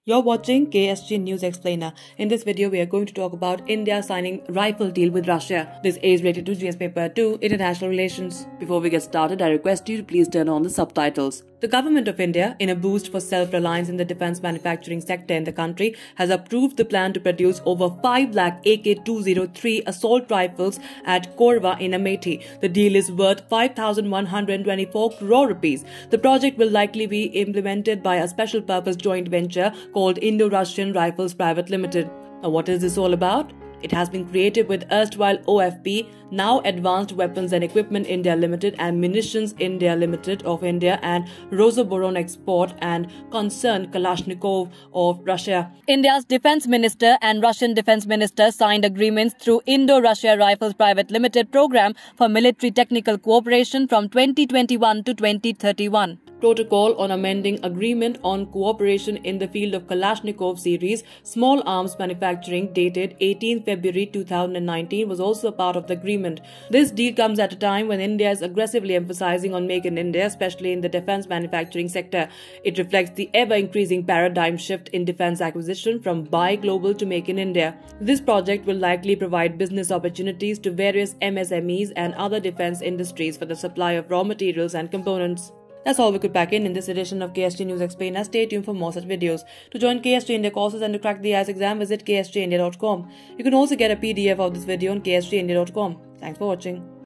You're watching KSG News Explainer. In this video, we are going to talk about India signing rifle deal with Russia. This is related to GS Paper 2, International Relations. Before we get started, I request you to please turn on the subtitles. The Government of India, in a boost for self-reliance in the defence manufacturing sector in the country, has approved the plan to produce over 5 lakh AK-203 assault rifles at Korwa in Amethi. The deal is worth 5,124 crore rupees. The project will likely be implemented by a special purpose joint venture called Indo-Russian Rifles Private Limited. Now, what is this all about? It has been created with erstwhile OFP, now Advanced Weapons and Equipment India Limited and Munitions India Limited of India and Rosoboron Export and Concern Kalashnikov of Russia. India's Defence Minister and Russian Defence Minister signed agreements through Indo-Russia Rifles Private Limited program for military technical cooperation from 2021 to 2031. Protocol on amending agreement on cooperation in the field of Kalashnikov series small arms manufacturing dated 18 February 2019 was also part of the agreement. This deal comes at a time when India is aggressively emphasizing on Make in India, especially in the defense manufacturing sector. It reflects the ever-increasing paradigm shift in defense acquisition from Buy Global to Make in India. This project will likely provide business opportunities to various MSMEs and other defense industries for the supply of raw materials and components. That's all we could pack in this edition of KSG News Explainer. Stay tuned for more such videos. To join KSG India courses and to crack the IAS exam, visit ksgindia.com. You can also get a PDF of this video on ksgindia.com. Thanks for watching.